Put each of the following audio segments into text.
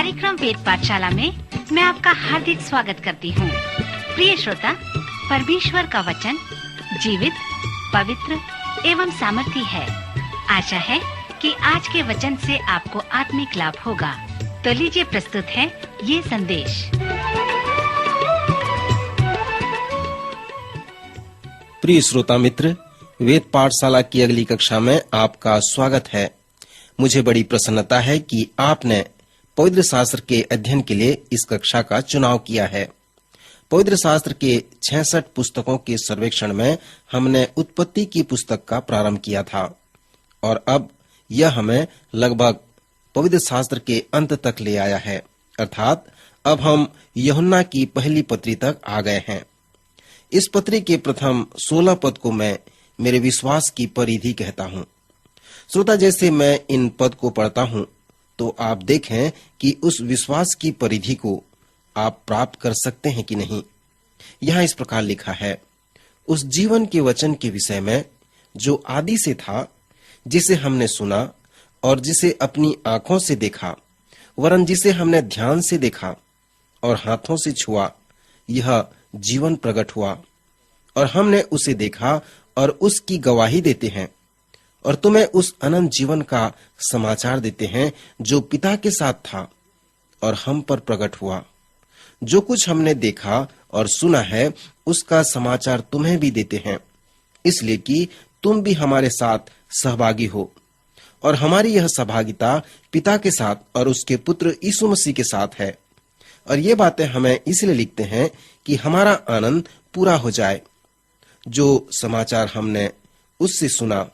कार्यक्रम वेद पाठशाला में मैं आपका हार्दिक स्वागत करती हूँ। प्रिय श्रोता, परमेश्वर का वचन जीवित, पवित्र एवं सामर्थी है। आशा है कि आज के वचन से आपको आत्मिक लाभ होगा। तो लीजिए प्रस्तुत है ये संदेश। प्रिय श्रोता मित्र, वेद पाठशाला की अगली कक्षा में आपका स्वागत है। मुझे बड़ी प्रसन्नता है कि आपने पवित्र शास्त्र के अध्ययन के लिए इस कक्षा का चुनाव किया है। पवित्र शास्त्र के 66 पुस्तकों के सर्वेक्षण में हमने उत्पत्ति की पुस्तक का प्रारंभ किया था और अब यह हमें लगभग पवित्र शास्त्र के अंत तक ले आया है, अर्थात अब हम यूहन्ना की पहली पत्री तक आ गए हैं। इस पत्री के प्रथम 16 पद को मैं मेरे विश्वास की परिधि कहता हूँ। श्रोता, जैसे मैं इन पद को पढ़ता हूँ तो आप देखें कि उस विश्वास की परिधि को आप प्राप्त कर सकते हैं कि नहीं। यहाँ इस प्रकार लिखा है, उस जीवन के वचन के विषय में जो आदि से था, जिसे हमने सुना और जिसे अपनी आंखों से देखा, वरन जिसे हमने ध्यान से देखा और हाथों से छुआ, यह जीवन प्रकट हुआ और हमने उसे देखा और उसकी गवाही देते हैं और तुम्हें उस अनंत जीवन का समाचार देते हैं जो पिता के साथ था और हम पर प्रकट हुआ। जो कुछ हमने देखा और सुना है उसका समाचार तुम्हें भी देते हैं, इसलिए कि तुम भी हमारे साथ सहभागी हो और हमारी यह सहभागिता पिता के साथ और उसके पुत्र यीशु मसीह के साथ है। और ये बातें हमें इसलिए लिखते हैं कि हमारा आनंद पूरा हो जाए। जो समाचार हमने उससे सुना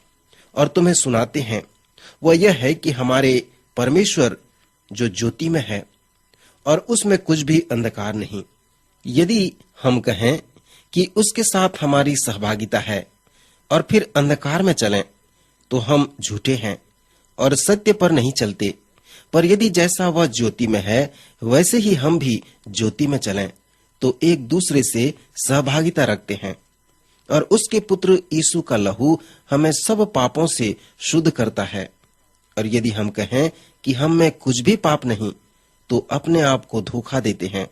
और तुम्हें सुनाते हैं वह यह है कि हमारे परमेश्वर जो ज्योति में है और उसमें कुछ भी अंधकार नहीं। यदि हम कहें कि उसके साथ हमारी सहभागिता है और फिर अंधकार में चलें तो हम झूठे हैं और सत्य पर नहीं चलते। पर यदि जैसा वह ज्योति में है वैसे ही हम भी ज्योति में चलें तो एक दूसरे से सहभागिता रखते हैं और उसके पुत्र यीशु का लहू हमें सब पापों से शुद्ध करता है। और यदि हम कहें कि हम में कुछ भी पाप नहीं तो अपने आप को धोखा देते हैं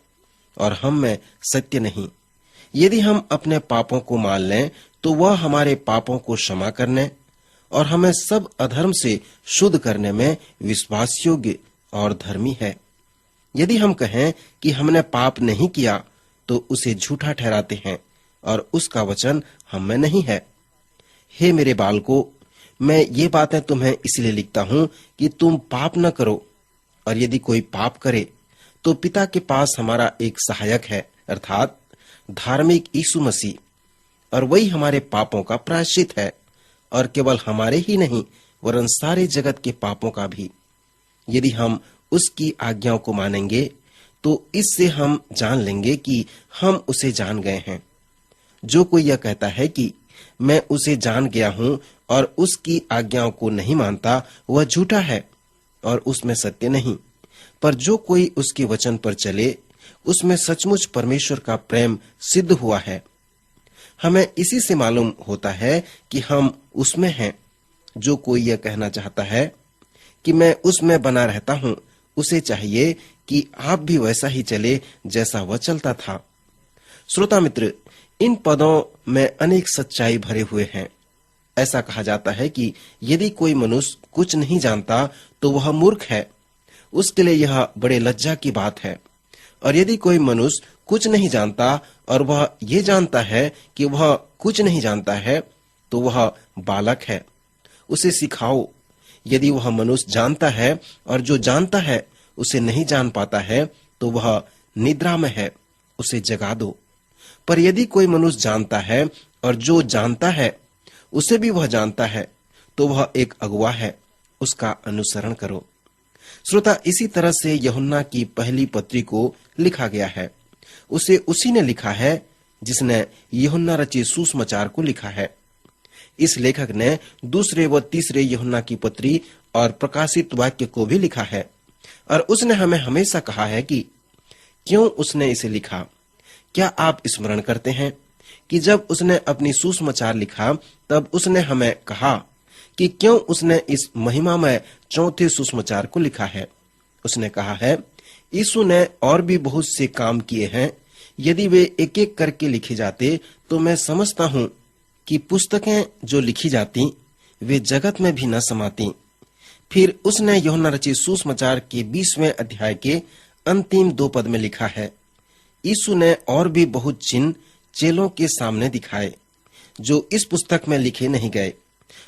और हम में सत्य नहीं। यदि हम अपने पापों को मान लें तो वह हमारे पापों को क्षमा करने और हमें सब अधर्म से शुद्ध करने में विश्वास योग्य और धर्मी है। यदि हम कहें कि हमने पाप नहीं किया तो उसे झूठा ठहराते हैं और उसका वचन हम में नहीं है। हे मेरे बालकों, मैं ये बातें तुम्हें इसलिए लिखता हूँ कि तुम पाप न करो। और यदि कोई पाप करे तो पिता के पास हमारा एक सहायक है, अर्थात धार्मिक यीशु मसीह, और वही हमारे पापों का प्रायश्चित है, और केवल हमारे ही नहीं वरन सारे जगत के पापों का भी। यदि हम उसकी आज्ञाओं को मानेंगे तो इससे हम जान लेंगे कि हम उसे जान गए हैं। जो कोई यह कहता है कि मैं उसे जान गया हूं और उसकी आज्ञाओं को नहीं मानता, वह झूठा है और उसमें सत्य नहीं। पर जो कोई उसके वचन पर चले, उसमें सचमुच परमेश्वर का प्रेम सिद्ध हुआ है। हमें इसी से मालूम होता है कि हम उसमें हैं। जो कोई यह कहना चाहता है कि मैं उसमें बना रहता हूं, उसे चाहिए कि आप भी वैसा ही चले जैसा वह चलता था। श्रोता मित्र, इन पदों में अनेक सच्चाई भरे हुए हैं। ऐसा कहा जाता है कि यदि कोई मनुष्य कुछ नहीं जानता तो वह मूर्ख है। उसके लिए यह बड़े लज्जा की बात है। और यदि कोई मनुष्य कुछ नहीं जानता और वह ये जानता है कि वह कुछ नहीं जानता है तो वह बालक है, उसे सिखाओ। यदि वह मनुष्य जानता है और जो जानता है उसे नहीं जान पाता है तो वह निद्रा में है, उसे जगा दो। पर यदि कोई मनुष्य जानता है और जो जानता है उसे भी वह जानता है तो वह एक अगुआ है, उसका अनुसरण करो। श्रोता, इसी तरह से यूहन्ना की पहली पत्री को लिखा गया है। उसे उसी ने लिखा है जिसने यूहन्ना रचित सुसमाचार को लिखा है। इस लेखक ने दूसरे व तीसरे यूहन्ना की पत्री और प्रकाशित वाक्य को भी लिखा है। और उसने हमें हमेशा कहा है कि क्यों उसने इसे लिखा। क्या आप स्मरण करते हैं कि जब उसने अपनी सुसमाचार लिखा तब उसने हमें कहा कि क्यों उसने इस महिमामय चौथे सुसमाचार को लिखा है। उसने कहा है यीशु ने और भी बहुत से काम किए हैं। यदि वे एक एक करके लिखे जाते तो मैं समझता हूँ कि पुस्तकें जो लिखी जाती वे जगत में भी न समाती। फिर उसने यूहन्ना रचित सुसमाचार के 20वें अध्याय के अंतिम 2 पद में लिखा है, यीशु ने और भी बहुत चिन्ह चेलों के सामने दिखाए जो इस पुस्तक में लिखे नहीं गए,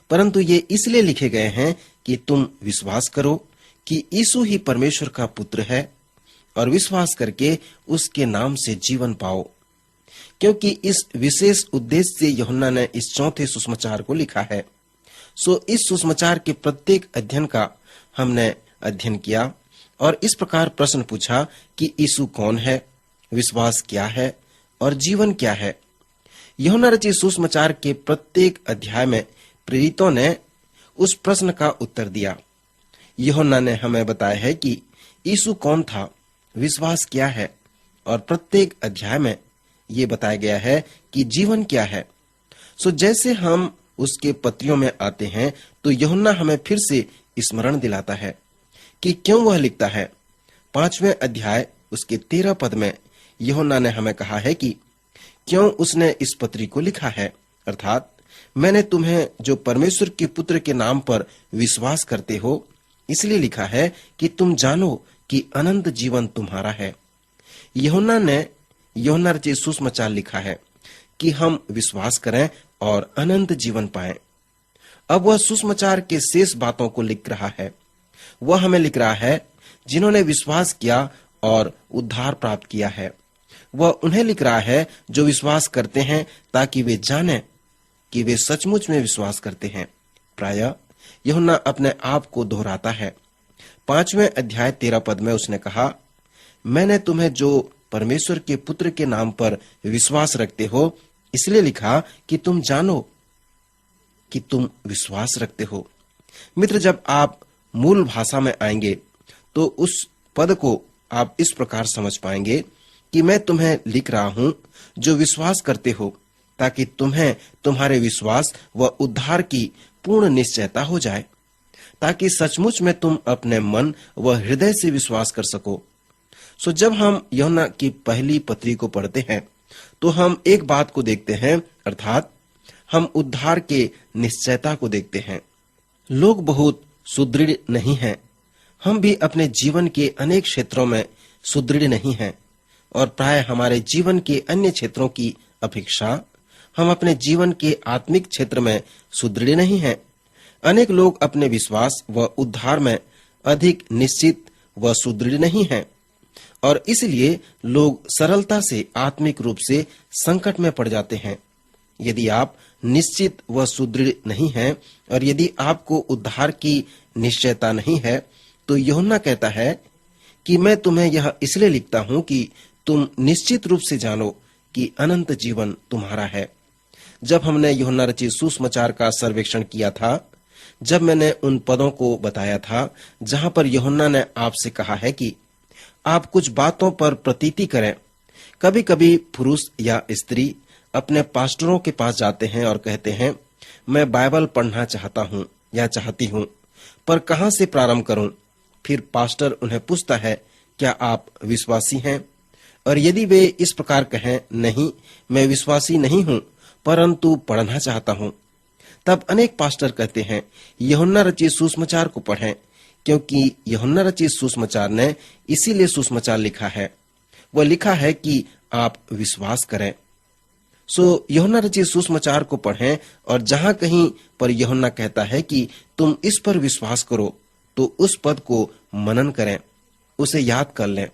परंतु ये इसलिए लिखे गए हैं कि तुम विश्वास करो कि यीशु ही परमेश्वर का पुत्र है और विश्वास करके उसके नाम से जीवन पाओ। क्योंकि इस विशेष उद्देश्य से यूहन्ना ने इस चौथे सुसमाचार को लिखा है। सो इस सुसमाचार के प्रत्येक अध्ययन का हमने अध्ययन किया और इस प्रकार प्रश्न पूछा कि यीशु कौन है, विश्वास क्या है और जीवन क्या है। यूहन्ना रचित सुसमाचार के प्रत्येक अध्याय में प्रेरितों ने उस प्रश्न का उत्तर दिया। यूहन्ना ने हमें बताया है कि यीशु कौन था, विश्वास क्या है और प्रत्येक अध्याय में ये बताया गया है कि जीवन क्या है। सो जैसे हम उसके पत्रियों में आते हैं तो यूहन्ना हमें फिर से स्मरण दिलाता है कि क्यों वह लिखता है। 5वें अध्याय उसके 13 पद में यूहन्ना ने हमें कहा है कि क्यों उसने इस पत्री को लिखा है, अर्थात मैंने तुम्हें जो परमेश्वर के पुत्र के नाम पर विश्वास करते हो इसलिए लिखा है कि तुम जानो कि अनंत जीवन तुम्हारा है। यूहन्ना ने यूहन्ना रचित सुसमाचार लिखा है कि हम विश्वास करें और अनंत जीवन पाएं। अब वह सुसमाचार के शेष बातों को लिख रहा है। वह हमें लिख रहा है जिन्होंने विश्वास किया और उद्धार प्राप्त किया है। वह उन्हें लिख रहा है जो विश्वास करते हैं ताकि वे जानें कि वे सचमुच में विश्वास करते हैं। प्रायः यूहन्ना अपने आप को दोहराता है। 5वें अध्याय 13 पद में उसने कहा, मैंने तुम्हें जो परमेश्वर के पुत्र के नाम पर विश्वास रखते हो इसलिए लिखा कि तुम जानो कि तुम विश्वास रखते हो। मित्र, जब आप मूल भाषा में आएंगे तो उस पद को आप इस प्रकार समझ पाएंगे कि मैं तुम्हें लिख रहा हूं जो विश्वास करते हो, ताकि तुम्हें तुम्हारे विश्वास व उद्धार की पूर्ण निश्चयता हो जाए, ताकि सचमुच में तुम अपने मन व हृदय से विश्वास कर सको। सो जब हम यूहन्ना की पहली पत्री को पढ़ते हैं तो हम एक बात को देखते हैं, अर्थात हम उद्धार के निश्चयता को देखते हैं। लोग बहुत सुदृढ़ नहीं हैं। हम भी अपने जीवन के अनेक क्षेत्रों में सुदृढ़ नहीं हैं और प्राय हमारे जीवन के अन्य क्षेत्रों की अपेक्षा हम अपने जीवन के आत्मिक क्षेत्र में सुदृढ़ नहीं हैं। अनेक लोग अपने विश्वास व उद्धार में अधिक निश्चित व सुदृढ़ नहीं हैं और इसलिए लोग सरलता से आत्मिक रूप से संकट में पड़ जाते हैं। यदि आप निश्चित व सुदृढ़ नहीं हैं और यदि आपको उद्धार की निश्चयता नहीं है तो यूहन्ना कहता है कि मैं तुम्हें यह इसलिए लिखता हूं कि तुम निश्चित रूप से जानो कि अनंत जीवन तुम्हारा है। जब हमने यूहन्ना रचित सुसमाचार का सर्वेक्षण किया था, जब मैंने उन पदों को बताया था जहां पर यूहन्ना ने आपसे कहा है कि आप कुछ बातों पर प्रतीति करें। कभी कभी पुरुष या स्त्री अपने पास्टरों के पास जाते हैं और कहते हैं, मैं बाइबल पढ़ना चाहता हूं या चाहती हूं, पर कहां से प्रारंभ करूं। फिर पास्टर उन्हें पूछता है, क्या आप विश्वासी हैं? और यदि वे इस प्रकार कहें, नहीं, मैं विश्वासी नहीं हूं परंतु पढ़ना चाहता हूं, तब अनेक पास्टर कहते हैं, यूहन्ना रचित सुसमाचार को पढ़ें, क्योंकि यूहन्ना रचित सुसमाचार ने इसीलिए सुसमाचार लिखा है। वह लिखा है कि आप विश्वास करें। सो यूहन्ना रचित सुसमाचार को पढ़ें और जहां कहीं पर यूहन्ना कहता है कि तुम इस पर विश्वास करो तो उस पद को मनन करें, उसे याद कर लें।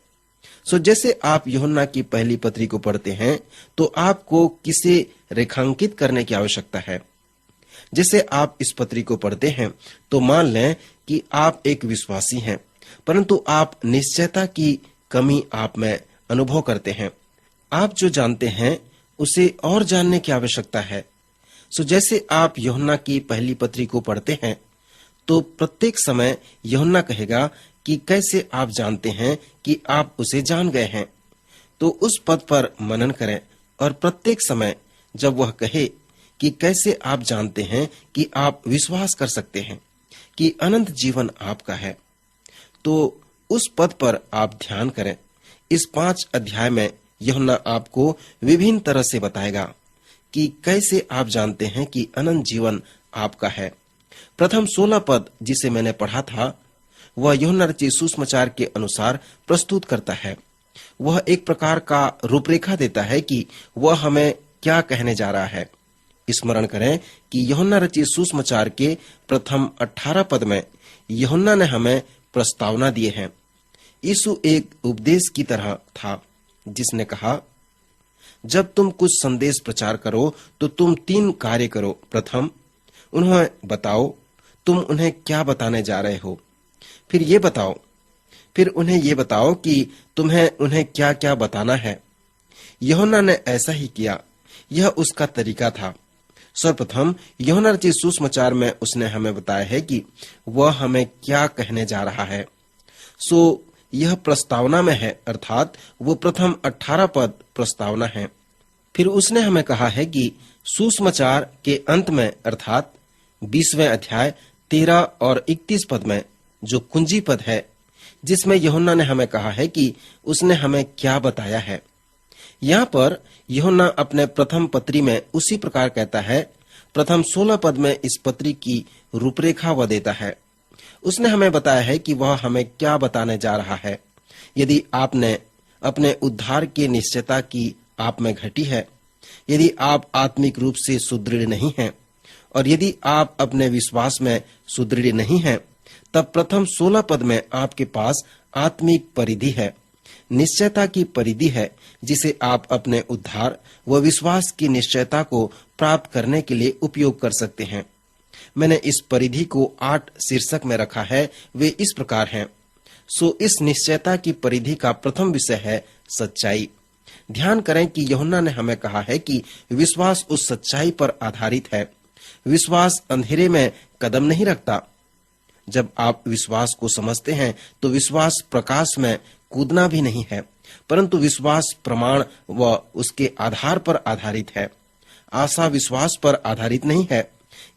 सो जैसे आप यूहन्ना की पहली पत्री को पढ़ते हैं तो आपको किसे रेखांकित करने की आवश्यकता है। जैसे आप इस पत्री को पढ़ते हैं तो मान लें कि आप एक विश्वासी हैं, परंतु आप निश्चयता की कमी आप में अनुभव करते हैं। आप जो जानते हैं उसे और जानने की आवश्यकता है। सो जैसे आप यूहन्ना की पहली पत्री को पढ़ते हैं तो प्रत्येक समय यूहन्ना कहेगा कि कैसे आप जानते हैं कि आप उसे जान गए हैं। तो उस पद पर मनन करें और प्रत्येक समय जब वह कहे कि कैसे आप जानते हैं कि आप विश्वास कर सकते हैं कि अनंत जीवन आपका है, तो उस पद पर आप ध्यान करें। इस 5 अध्याय में यूहन्ना आपको विभिन्न तरह से बताएगा कि कैसे आप जानते हैं कि अनंत जीवन आपका है। प्रथम 16 पद जिसे मैंने पढ़ा था, वह यूहन्ना रचित सुसमाचार के अनुसार प्रस्तुत करता है। वह एक प्रकार का रूपरेखा देता है कि वह हमें क्या कहने जा रहा है। स्मरण करें कि यूहन्ना रचित सुसमाचार के प्रथम 18 पद में यूहन्ना ने हमें प्रस्तावना दिए हैं। यीशु एक उपदेश की तरह था जिसने कहा, जब तुम कुछ संदेश प्रचार करो तो तुम 3 कार्य करो। प्रथम, उन्हें बताओ तुम उन्हें क्या बताने जा रहे हो। फिर उन्हें ये बताओ कि तुम्हें उन्हें क्या क्या बताना है। यूहन्ना ने ऐसा ही किया। यह उसका तरीका था। सर्वप्रथम यूहन्ना रचित सुसमाचार में उसने हमें बताया है कि वह हमें क्या कहने जा रहा है। यह प्रस्तावना में है, अर्थात वो प्रथम 18 पद प्रस्तावना है। फिर उसने हमें कहा है कि सुसमाचार के अंत में, अर्थात 20वें अध्याय 13 और 31 पद में जो कुंजी पद है, जिसमें यूहन्ना ने हमें कहा है कि उसने हमें क्या बताया है। यहाँ पर यूहन्ना अपने प्रथम पत्री में उसी प्रकार कहता है। प्रथम 16 पद में इस पत्री की रूपरेखा वह देता है। उसने हमें बताया है कि वह हमें क्या बताने जा रहा है। यदि आपने अपने उद्धार की निश्चयता की आप में घटी है, यदि आप आत्मिक रूप से सुदृढ़ नहीं हैं, और यदि आप अपने विश्वास में सुदृढ़ नहीं हैं, तब प्रथम 16 पद में आपके पास आत्मिक परिधि है, निश्चयता की परिधि है, जिसे आप अपने उद्धार व विश्वास की निश्चयता को प्राप्त करने के लिए उपयोग कर सकते हैं। मैंने इस परिधि को 8 शीर्षक में रखा है। वे इस प्रकार हैं। इस निश्चयता की परिधि का प्रथम विषय है सच्चाई। ध्यान करें कि यूहन्ना ने हमें कहा है कि विश्वास उस सच्चाई पर आधारित है। विश्वास अंधेरे में कदम नहीं रखता। जब आप विश्वास को समझते हैं तो विश्वास प्रकाश में कूदना भी नहीं है, परंतु विश्वास प्रमाण व उसके आधार पर आधारित है। आशा विश्वास पर आधारित नहीं है।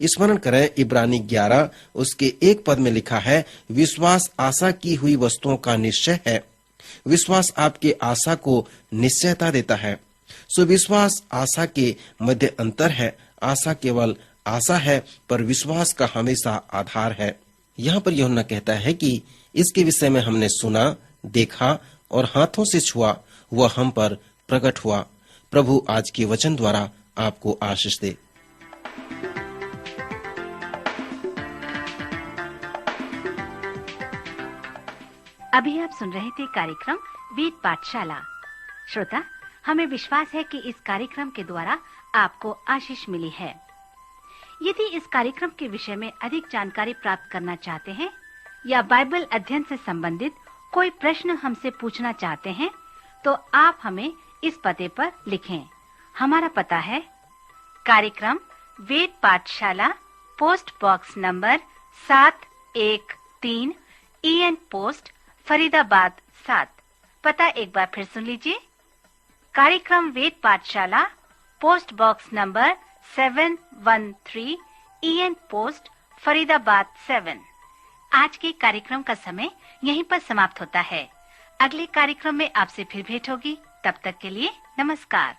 स्मरण करें, इब्रानी 11 उसके 1 पद में लिखा है, विश्वास आशा की हुई वस्तुओं का निश्चय है। विश्वास आपके आशा को निश्चयता देता है। विश्वास आशा के मध्य अंतर है। आशा केवल आशा है, पर विश्वास का हमेशा आधार है। यहाँ पर यूहन्ना कहता है कि इसके विषय में हमने सुना, देखा और हाथों से छुआ, वह हम पर प्रकट हुआ। प्रभु आज के वचन द्वारा आपको आशीष दे। अभी आप सुन रहे थे कार्यक्रम वेद पाठशाला। श्रोता, हमें विश्वास है कि इस कार्यक्रम के द्वारा आपको आशीष मिली है। यदि इस कार्यक्रम के विषय में अधिक जानकारी प्राप्त करना चाहते हैं या बाइबल अध्ययन से संबंधित कोई प्रश्न हमसे पूछना चाहते हैं, तो आप हमें इस पते पर लिखें। हमारा पता है कार्यक्रम वेद पाठशाला, post box number 713 EN post Faridabad 7। पता एक बार फिर सुन लीजिए। कार्यक्रम वेद पाठशाला, post box number 713 EN post Faridabad 7। आज के कार्यक्रम का समय यहीं पर समाप्त होता है। अगले कार्यक्रम में आपसे फिर भेंट होगी। तब तक के लिए नमस्कार।